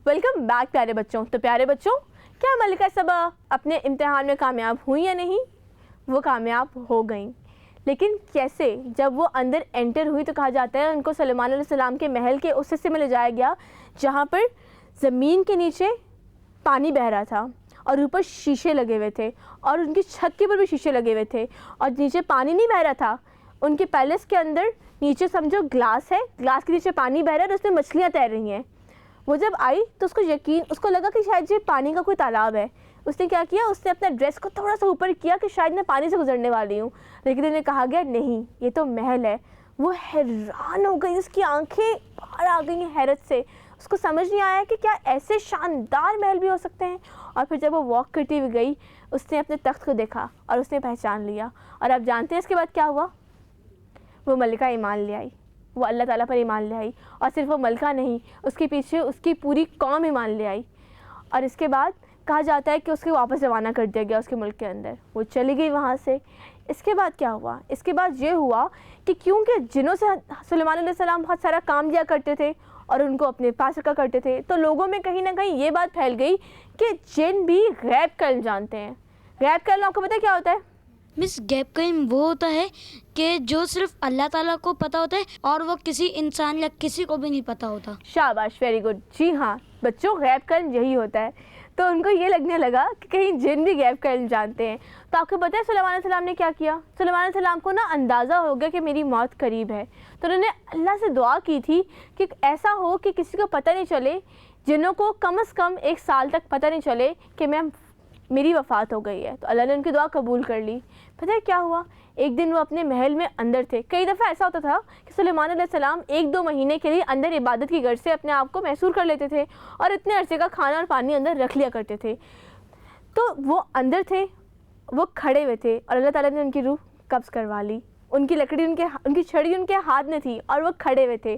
Welcome back پیارے بچوں. تو پیارے بچوں, کیا ملکہ سبا اپنے امتحان میں کامیاب ہوئی یا نہیں؟ وہ کامیاب ہو گئیں. لیکن کیسے؟ جب وہ اندر انٹر ہوئی تو کہا جاتا ہے ان کو سلیمان علیہ السلام کے محل کے اس حصے میں لے جایا گیا جہاں پر زمین کے نیچے پانی بہہ رہا تھا اور اوپر شیشے لگے ہوئے تھے, اور ان کی چھت کے اوپر بھی شیشے لگے ہوئے تھے, اور نیچے پانی نہیں بہہ رہا تھا. ان کے پیلس کے اندر نیچے سمجھو گلاس ہے, گلاس کے نیچے پانی بہہ رہا ہے اور اس میں مچھلیاں تیر رہی ہیں. وہ جب آئی تو اس کو لگا کہ شاید یہ پانی کا کوئی تالاب ہے. اس نے کیا کیا, اس نے اپنا ڈریس کو تھوڑا سا اوپر کیا کہ شاید میں پانی سے گزرنے والی ہوں, لیکن انہیں کہا گیا نہیں, یہ تو محل ہے. وہ حیران ہو گئی, اس کی آنکھیں باہر آ گئی ہیں حیرت سے. اس کو سمجھ نہیں آیا کہ کیا ایسے شاندار محل بھی ہو سکتے ہیں. اور پھر جب وہ واک کرتی ہوئی گئی, اس نے اپنے تخت کو دیکھا اور اس نے پہچان لیا. اور آپ جانتے ہیں اس کے بعد کیا ہوا؟ وہ ملکہ ایمان لے آئی, وہ اللہ تعالیٰ پر ایمان لے آئی. اور صرف وہ ملکہ نہیں, اس کے پیچھے اس کی پوری قوم ایمان لے آئی. اور اس کے بعد کہا جاتا ہے کہ اس کو واپس روانہ کر دیا گیا اس کے ملک کے اندر. وہ چلی گئی وہاں سے. اس کے بعد کیا ہوا؟ اس کے بعد یہ ہوا کہ کیونکہ جنوں سے سلیمان علیہ السلام بہت سارا کام دیا کرتے تھے اور ان کو اپنے پاس رکھا کرتے تھے, تو لوگوں میں کہیں نہ کہیں یہ بات پھیل گئی کہ جن بھی غیب کا علم جانتے ہیں. غیب کا علم آپ کو پتہ ہے کیا ہوتا ہے؟ مس, غیب کا علم وہ ہوتا ہے کہ جو صرف اللہ تعالیٰ کو پتہ ہوتا ہے اور وہ کسی انسان یا کسی کو بھی نہیں پتہ ہوتا. شاباش, ویری گڈ. جی ہاں بچوں, غیب کا علم یہی ہوتا ہے. تو ان کو یہ لگنے لگا کہ کہیں جن بھی غیب کا علم جانتے ہیں. تو آپ کو پتہ ہے سلیمان علیہ السلام نے کیا کیا؟ سلیمان علیہ السلام کو نا اندازہ ہو گیا کہ میری موت قریب ہے, تو انہوں نے اللہ سے دعا کی تھی کہ ایسا ہو کہ کسی کو پتہ نہیں چلے, جنوں کو کم از کم 1 سال تک پتہ نہیں چلے کہ میری وفات ہو گئی ہے. تو اللہ نے ان کی دعا قبول کر لی. پتہ ہے کیا ہوا؟ ایک دن وہ اپنے محل میں اندر تھے. کئی دفعہ ایسا ہوتا تھا کہ سلیمان علیہ السلام 1-2 مہینے کے لیے اندر عبادت کی غرض سے اپنے آپ کو محصور کر لیتے تھے اور اتنے عرصے کا کھانا اور پانی اندر رکھ لیا کرتے تھے. تو وہ اندر تھے, وہ کھڑے ہوئے تھے اور اللہ تعالیٰ نے ان کی روح قبض کروا لی. ان کی لکڑی ان کی چھڑی ان کے ہاتھ میں تھی اور وہ کھڑے ہوئے تھے.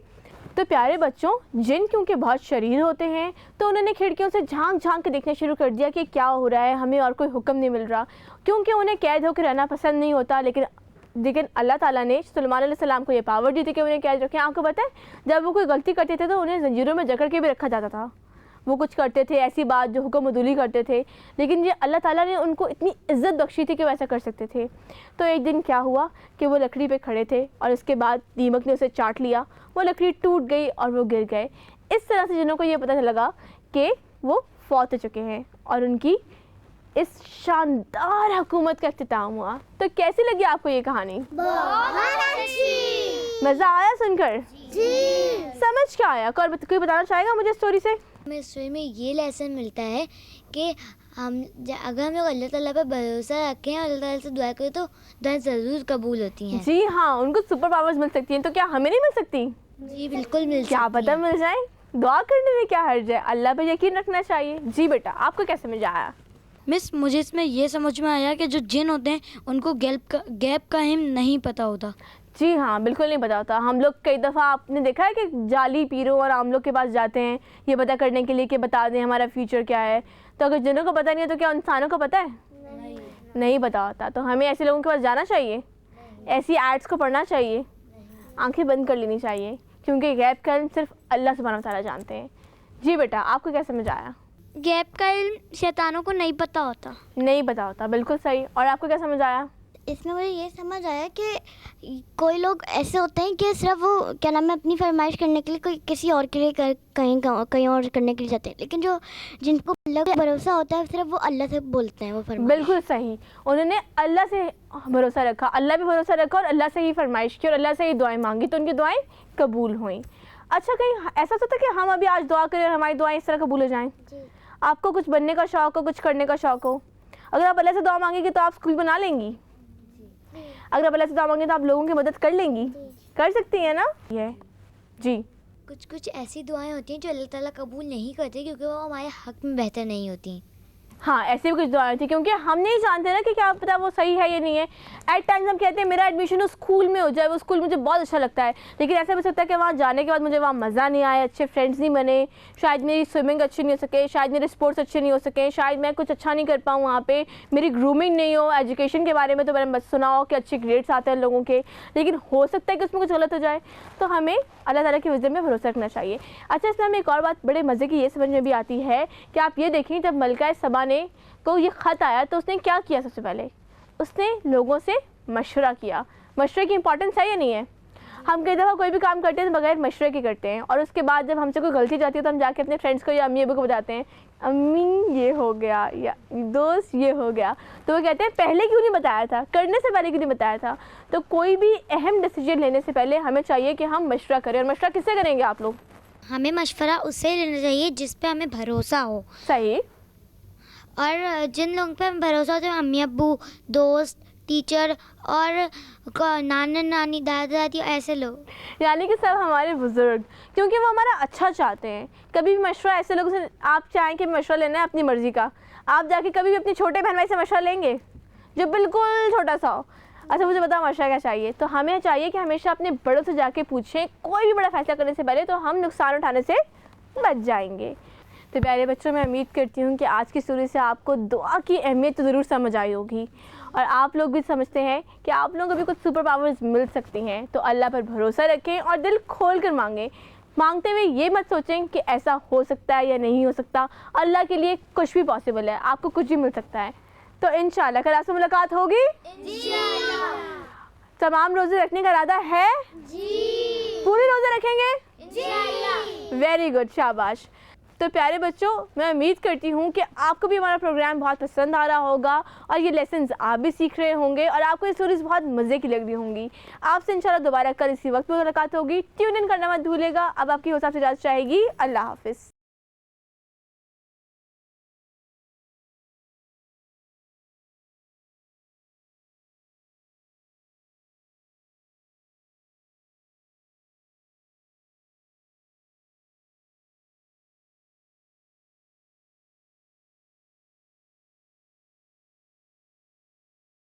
تو پیارے بچوں, جن کیونکہ بہت شریر ہوتے ہیں تو انہوں نے کھڑکیوں سے جھانک جھانک کے دیکھنا شروع کر دیا کہ کیا ہو رہا ہے, ہمیں اور کوئی حکم نہیں مل رہا, کیونکہ انہیں قید ہو کے رہنا پسند نہیں ہوتا. لیکن اللہ تعالیٰ نے سلیمان علیہ السلام کو یہ پاور دی تھی کہ انہیں قید رکھیں. آپ کو پتہ ہے جب وہ کوئی غلطی کرتے تھے تو انہیں زنجیروں میں جکڑ کے بھی رکھا جاتا تھا. وہ کچھ کرتے تھے ایسی بات جو حکم عدولی کرتے تھے, لیکن یہ اللہ تعالیٰ نے ان کو اتنی عزت بخشی تھی کہ وہ ایسا کر سکتے تھے. تو ایک دن کیا ہوا کہ وہ لکڑی پہ کھڑے تھے اور اس کے بعد دیمک نے اسے چاٹ لیا, وہ لکڑی ٹوٹ گئی اور وہ گر گئے. اس طرح سے جنوں کو یہ پتہ لگا کہ وہ فوت ہو چکے ہیں اور ان کی اس شاندار حکومت کا اختتام ہوا. تو کیسی لگی آپ کو یہ کہانی؟ بہت اچھی. مزہ آیا سن کر؟ جی. سمجھ کیا آیا؟ کوئی بتانا چاہے گا مجھے اسٹوری سے؟ ہمیں اسٹوری میں یہ لیسن ملتا ہے کہ اگر ہم لوگ اللہ تعالیٰ پہ بھروسہ رکھیں اور اللہ تعالیٰ سے دعا کریں تو دعائیں ضرور قبول ہوتی ہیں. جی ہاں, ان کو سپر پاورز مل سکتی ہیں, تو کیا ہمیں نہیں مل سکتی؟ جی بالکل مل سکتی کیا پتہ مل جائیں. دعا کرنے میں کیا حرج ہے, اللہ پہ یقین رکھنا چاہیے. جی بیٹا, آپ کو کیا سمجھ آیا؟ مس, مجھے اس میں یہ سمجھ میں آیا کہ جو جن ہوتے ہیں ان کو غیب کا علم نہیں پتہ ہوتا. جی ہاں, بالکل نہیں پتہ ہوتا. ہم لوگ کئی دفعہ آپ نے دیکھا ہے کہ جعلی پیروں اور عام لوگ کے پاس جاتے ہیں یہ پتہ کرنے کے لیے کہ بتا دیں ہمارا فیوچر کیا ہے. تو اگر جنوں کو پتہ نہیں ہے تو کیا انسانوں کو پتہ ہے؟ نہیں پتہ ہوتا. تو ہمیں ایسے لوگوں کے پاس جانا چاہیے, ایسی ایڈس کو پڑھنا چاہیے, آنکھیں بند کر لینی چاہیے, کیونکہ غیب کا علم صرف اللہ سبحانہ و تعالیٰ جانتے ہیں. جی بیٹا, آپ کو کیا سمجھ آیا؟ غیب کا علم شیطانوں کو نہیں پتہ ہوتا. نہیں پتہ ہوتا, بالکل صحیح. اور آپ کو کیا سمجھ آیا؟ اس میں مجھے یہ سمجھ آیا کہ کوئی لوگ ایسے ہوتے ہیں کہ صرف وہ کیا نام ہے اپنی فرمائش کرنے کے لیے کوئی کسی اور کے لیے کہیں اور کرنے کے لیے جاتے ہیں, لیکن جن کو اللہ کا بھروسہ ہوتا ہے صرف وہ اللہ سے بولتے ہیں وہ فرمائش. بالکل صحیح, انہوں نے اللہ سے بھروسہ رکھا, اللہ بھی بھروسہ رکھا اور اللہ سے ہی فرمائش کی اور اللہ سے ہی دعائیں مانگی تو ان کی دعائیں قبول ہوئیں. اچھا, کہیں ایسا ہوتا کہ ہم ابھی آج دعا کریں اور ہماری دعائیں اس طرح قبول ہو جائیں؟ آپ کو کچھ بننے کا شوق ہو, کچھ کرنے کا شوق ہو, اگر آپ اللہ سے دعا مانگیں گی تو آپ اسکول بنا لیں گی. اگر آپ اللہ سے دعا مانگیں تو آپ لوگوں کی مدد کر لیں گی, کر سکتی ہیں نا. یہ جی, کچھ ایسی دعائیں ہوتی ہیں جو اللہ تعالیٰ قبول نہیں کرتے کیونکہ وہ ہمارے حق میں بہتر نہیں ہوتی ہیں. ہاں ایسے بھی کچھ دعائیں تھیں کیونکہ ہم نہیں جانتے نا کہ کیا پتا وہ صحیح ہے یا نہیں ہے. ایٹ ٹائمز ہم کہتے ہیں میرا ایڈمیشن اس اسکول میں ہو جائے, وہ اسکول مجھے بہت اچھا لگتا ہے, لیکن ایسا بھی سکتا ہے کہ وہاں جانے کے بعد مجھے وہاں مزہ نہیں آیا, اچھے فرینڈس نہیں بنے, شاید میری سوئمنگ اچھی نہیں ہو سکے, شاید میرے اسپورٹس اچھے نہیں ہو سکے, شاید میں کچھ اچھا نہیں کر پاؤں وہاں پہ, میری گرومنگ نہیں ہو. ایجوکیشن کے بارے میں تو میں نے سنا ہو کہ اچھے گریڈس آتے ہیں لوگوں کے, لیکن ہو سکتا ہے کہ اس میں کچھ غلط ہو جائے. تو ہمیں اللہ تعالیٰ کی وزڈم میں بھروسہ رکھنا چاہیے. اچھا اس میں ہمیں ایک اور بات بڑے مزے کی یہ سمجھ میں بھی آتی ہے کہ آپ یہ دیکھیں جب ملکہ سبا نے کو یہ خط آیا تو اس نے کیا کیا. سب سے پہلے اس نے لوگوں سے مشورہ کیا. مشورے کی امپورٹنس ہے یا نہیں ہے؟ ہم کئی دفعہ کوئی بھی کام کرتے ہیں تو بغیر مشورے کے کرتے ہیں, اور اس کے بعد جب ہم سے کوئی غلطی جاتی ہے تو ہم جا کے اپنے فرینڈس کو یا امی ابو کو بتاتے ہیں, امی یہ ہو گیا یا دوست یہ ہو گیا, تو وہ کہتے ہیں پہلے کیوں نہیں بتایا تھا, کرنے سے پہلے کیوں نہیں بتایا تھا. تو کوئی بھی اہم ڈیسیجن لینے سے پہلے ہمیں چاہیے کہ ہم مشورہ کریں. اور مشورہ کس سے کریں گے آپ لوگ؟ ہمیں مشورہ اس سے لینا چاہیے جس پہ ہمیں بھروسہ ہو, صحیح. اور جن لوگوں پہ ہمیں بھروسہ ہوتا ہے امی ابو, دوست, ٹیچر اور نانا نانی, دادا دادی, ایسے لوگ, یعنی کہ سب ہمارے بزرگ, کیونکہ وہ ہمارا اچھا چاہتے ہیں. کبھی بھی مشورہ ایسے لوگوں سے آپ چاہیں کہ مشورہ لینا ہے اپنی مرضی کا, آپ جا کے کبھی بھی اپنے چھوٹے بہن بھائی سے مشورہ لیں گے جو بالکل چھوٹا سا ہو, اچھا مجھے بتاؤ مشورہ کیا چاہیے. تو ہمیں چاہیے کہ ہمیشہ اپنے بڑوں سے جا کے پوچھیں کوئی بھی بڑا فیصلہ کرنے سے پہلے, تو ہم نقصان اٹھانے سے بچ جائیں گے. تو پیارے بچوں, میں امید کرتی ہوں کہ آج کی اسٹوری سے آپ کو دعا کی اہمیت تو ضرور سمجھ آئی ہوگی, اور آپ لوگ بھی سمجھتے ہیں کہ آپ لوگوں کو بھی کچھ سپر پاورز مل سکتی ہیں. تو اللہ پر بھروسہ رکھیں اور دل کھول کر مانگیں. مانگتے ہوئے یہ مت سوچیں کہ ایسا ہو سکتا ہے یا نہیں ہو سکتا. اللہ کے لیے کچھ بھی پاسبل ہے, آپ کو کچھ بھی مل سکتا ہے. تو انشاءاللہ کل آپ سے ملاقات ہوگی. تمام روزے رکھنے کا ارادہ ہے؟ پورے روزے رکھیں گے؟ ویری گڈ, شاباش. تو پیارے بچوں, میں امید کرتی ہوں کہ آپ کو بھی ہمارا پروگرام بہت پسند آ رہا ہوگا, اور یہ لیسنز آپ بھی سیکھ رہے ہوں گے, اور آپ کو یہ اسٹوریز بہت مزے کی لگ رہی ہوں گی. آپ سے انشاءاللہ دوبارہ کل اسی وقت پہ ملاقات ہوگی. ٹیون ان کرنا مت بھولے گا. اب آپ کی حساب سے اجازت چاہے گی. اللہ حافظ.